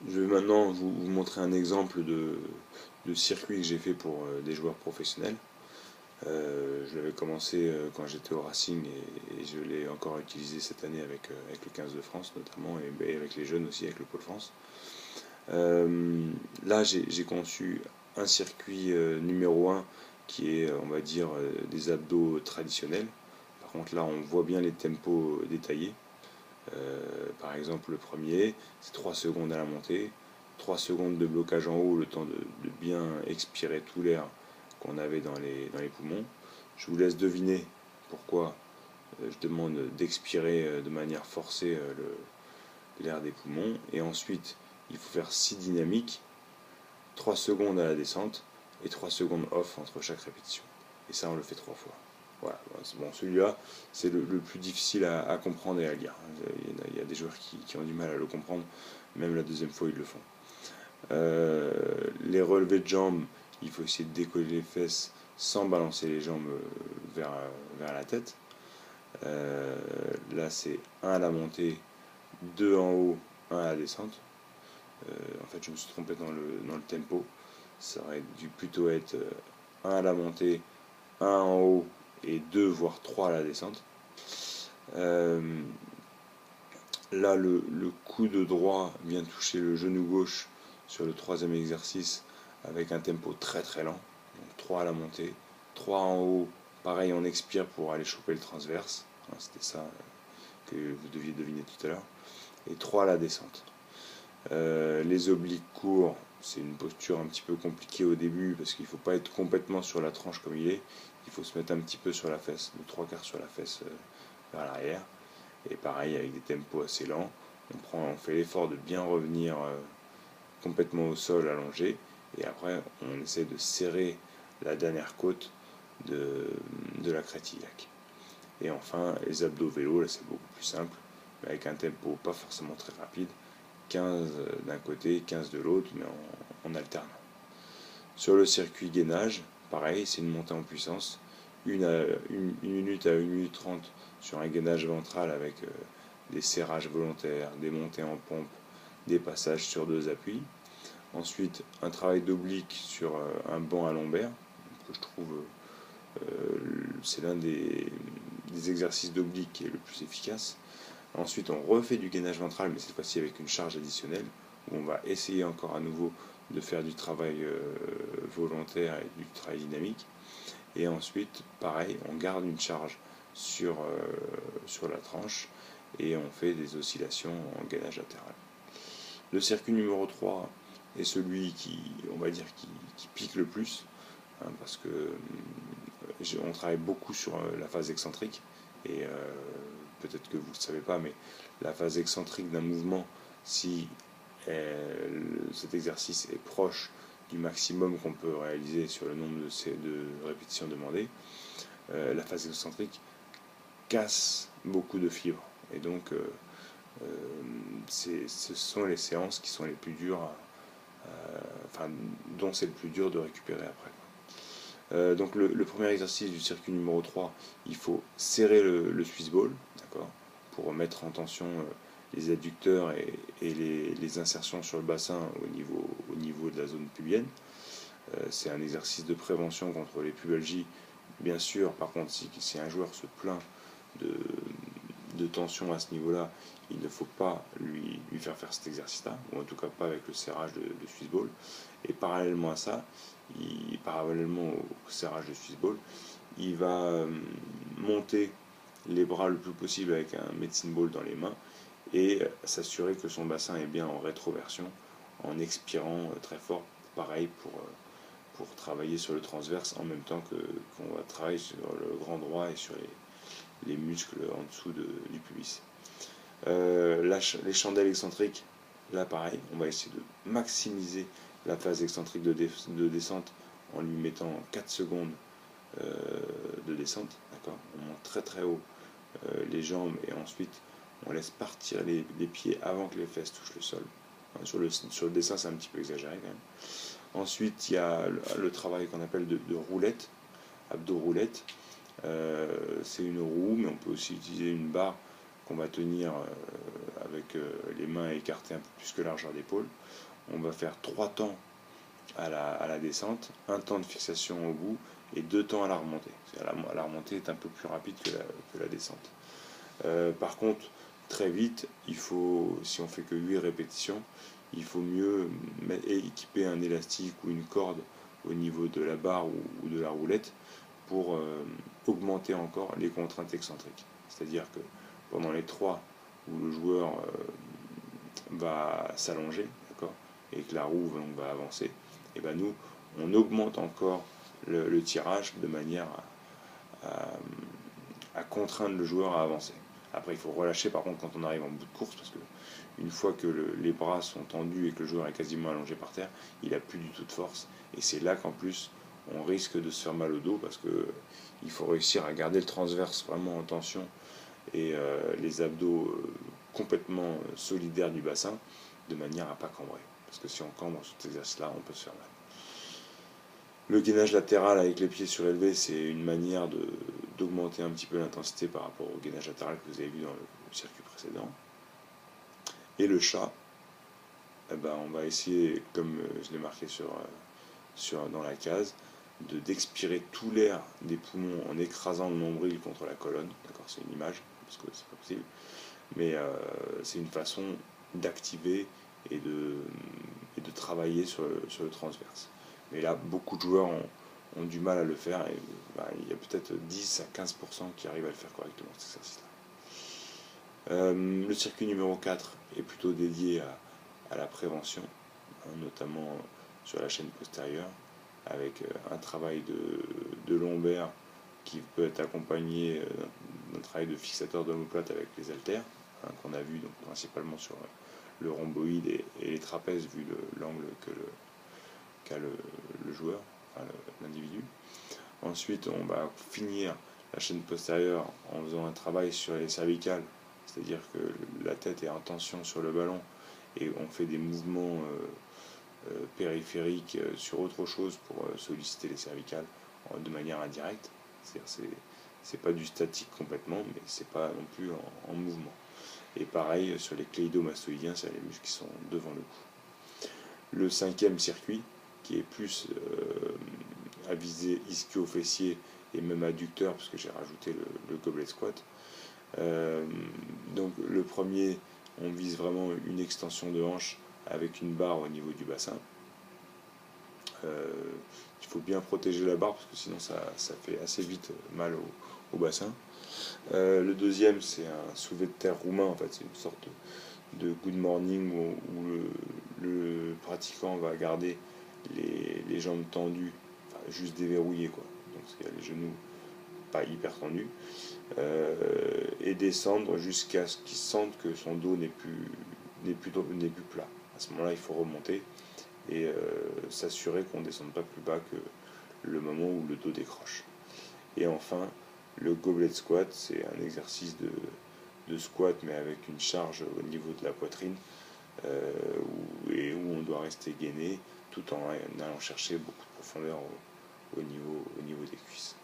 Je vais maintenant vous montrer un exemple de circuit que j'ai fait pour des joueurs professionnels. Je l'avais commencé quand j'étais au Racing et je l'ai encore utilisé cette année avec le 15 de France notamment et avec les jeunes aussi, avec le Pôle France. Là, j'ai conçu un circuit numéro un qui est, on va dire, des abdos traditionnels. Par contre, là, on voit bien les tempos détaillés. Par exemple, le premier, c'est 3 secondes à la montée, 3 secondes de blocage en haut, le temps de bien expirer tout l'air qu'on avait dans les poumons. Je vous laisse deviner pourquoi je demande d'expirer de manière forcée l'air des poumons. Et ensuite, il faut faire 6 dynamiques, 3 secondes à la descente et 3 secondes off entre chaque répétition. Et ça, on le fait 3 fois. Voilà, bon, celui-là, c'est le plus difficile à comprendre et à lire. Il y a des joueurs qui ont du mal à le comprendre, même la deuxième fois, ils le font. Les relevés de jambes, il faut essayer de décoller les fesses sans balancer les jambes vers la tête. Là, c'est 1 à la montée, 2 en haut, 1 à la descente. En fait, je me suis trompé dans le tempo. Ça aurait dû plutôt être 1 à la montée, 1 en haut et 2 voire 3 à la descente. Là, le coude droit vient toucher le genou gauche sur le troisième exercice avec un tempo très très lent. Donc 3 à la montée, 3 en haut, pareil on expire pour aller choper le transverse. C'était ça que vous deviez deviner tout à l'heure. Et 3 à la descente. Les obliques courts, c'est une posture un petit peu compliquée au début parce qu'il ne faut pas être complètement sur la tranche comme il est. Il faut se mettre un petit peu sur la fesse, de 3/4 sur la fesse vers l'arrière. Et pareil, avec des tempos assez lents, on fait l'effort de bien revenir complètement au sol allongé. Et après, on essaie de serrer la dernière côte de la crête iliaque. Et enfin, les abdos vélo, là c'est beaucoup plus simple, mais avec un tempo pas forcément très rapide. 15 d'un côté, 15 de l'autre, mais en alternant. Sur le circuit gainage, pareil, c'est une montée en puissance. Une minute à 1 minute 30 sur un gainage ventral avec des serrages volontaires, des montées en pompe, des passages sur 2 appuis. Ensuite, un travail d'oblique sur un banc à lombaire, que je trouve c'est l'un des exercices d'oblique qui est le plus efficace. Ensuite, on refait du gainage ventral, mais cette fois-ci avec une charge additionnelle, où on va essayer encore à nouveau de faire du travail volontaire et du travail dynamique. Et ensuite, pareil, on garde une charge sur la tranche et on fait des oscillations en gainage latéral. Le circuit numéro 3 est celui on va dire, qui pique le plus, hein, parce que on travaille beaucoup sur la phase excentrique et peut-être que vous ne le savez pas, mais la phase excentrique d'un mouvement, si cet exercice est proche du maximum qu'on peut réaliser sur le nombre de répétitions demandées, la phase excentrique casse beaucoup de fibres. Et donc, ce sont les séances qui sont les plus dures, dont c'est le plus dur de récupérer après. Donc le premier exercice du circuit numéro 3, il faut serrer le Swiss ball, d'accord, pour mettre en tension les adducteurs et les insertions sur le bassin au niveau de la zone pubienne. C'est un exercice de prévention contre les pubalgies. Bien sûr, par contre, si un joueur se plaint de tension à ce niveau-là, il ne faut pas lui faire cet exercice-là, ou en tout cas pas avec le serrage de Swiss ball. Et parallèlement à ça, parallèlement au serrage de Swiss ball, il va monter les bras le plus possible avec un medicine ball dans les mains et s'assurer que son bassin est bien en rétroversion en expirant très fort, pareil pour travailler sur le transverse en même temps qu'on va travailler sur le grand droit et sur les muscles en dessous du pubis. Les chandelles excentriques, là pareil, on va essayer de maximiser la phase excentrique de descente en lui mettant 4 secondes de descente. D'accord, on monte très très haut les jambes et ensuite on laisse partir les pieds avant que les fesses touchent le sol. Sur le dessin, c'est un petit peu exagéré quand même. Ensuite, il y a le travail qu'on appelle de roulette, abdos roulette. C'est une roue, mais on peut aussi utiliser une barre qu'on va tenir avec les mains écartées un peu plus que largeur d'épaule. On va faire 3 temps à la descente, un temps de fixation au bout et 2 temps à la remontée. La remontée est un peu plus rapide que la descente. Par contre, très vite, il faut, si on fait que 8 répétitions, il faut mieux équiper un élastique ou une corde au niveau de la barre ou de la roulette pour augmenter encore les contraintes excentriques. C'est-à-dire que pendant les 3 où le joueur va s'allonger, d'accord, et que la roue va avancer, et ben nous, on augmente encore le tirage de manière à contraindre le joueur à avancer. Après, il faut relâcher par contre quand on arrive en bout de course, parce que une fois que les bras sont tendus et que le joueur est quasiment allongé par terre, il n'a plus du tout de force. Et c'est là qu'en plus, on risque de se faire mal au dos, parce qu'il faut réussir à garder le transverse vraiment en tension et les abdos complètement solidaires du bassin, de manière à ne pas cambrer. Parce que si on cambre sur cet exercice-là, on peut se faire mal. Le gainage latéral avec les pieds surélevés, c'est une manière d'augmenter un petit peu l'intensité par rapport au gainage latéral que vous avez vu dans le circuit précédent. Et le chat, eh ben, on va essayer, comme je l'ai marqué dans la case, d'expirer tout l'air des poumons en écrasant le nombril contre la colonne. D'accord, c'est une image, parce que c'est pas possible. Mais c'est une façon d'activer et de travailler sur le transverse. Mais là, beaucoup de joueurs ont du mal à le faire, et il y a peut-être 10 à 15% qui arrivent à le faire correctement, cet exercice-là. Le circuit numéro 4 est plutôt dédié à la prévention, notamment sur la chaîne postérieure, avec un travail de lombaire qui peut être accompagné d'un travail de fixateur d'omoplate avec les haltères, qu'on a vu donc, principalement sur le rhomboïde et les trapèzes, vu l'angle qu'a le joueur, enfin l'individu. Ensuite, on va finir la chaîne postérieure en faisant un travail sur les cervicales, c'est-à-dire que la tête est en tension sur le ballon et on fait des mouvements périphériques sur autre chose pour solliciter les cervicales de manière indirecte. C'est pas du statique complètement, mais c'est pas non plus en mouvement. Et pareil sur les cléidomastoïdiens, c'est les muscles qui sont devant le cou. Le 5e circuit, qui est plus à viser ischio-fessier et même adducteur, parce que j'ai rajouté le goblet squat. Donc le premier, on vise vraiment une extension de hanche avec une barre au niveau du bassin. Il faut bien protéger la barre, parce que sinon ça fait assez vite mal au bassin. Le deuxième, c'est un soulevé de terre roumain, en fait, c'est une sorte de good morning où le pratiquant va garder les jambes tendues, enfin, juste déverrouillées, quoi. Donc il y a les genoux pas hyper tendus, et descendre jusqu'à ce qu'il sente que son dos n'est plus plat. À ce moment-là, il faut remonter et s'assurer qu'on ne descende pas plus bas que le moment où le dos décroche. Et enfin, le goblet squat, c'est un exercice de squat, mais avec une charge au niveau de la poitrine, où on doit rester gainé tout en allant chercher beaucoup de profondeur au niveau des cuisses.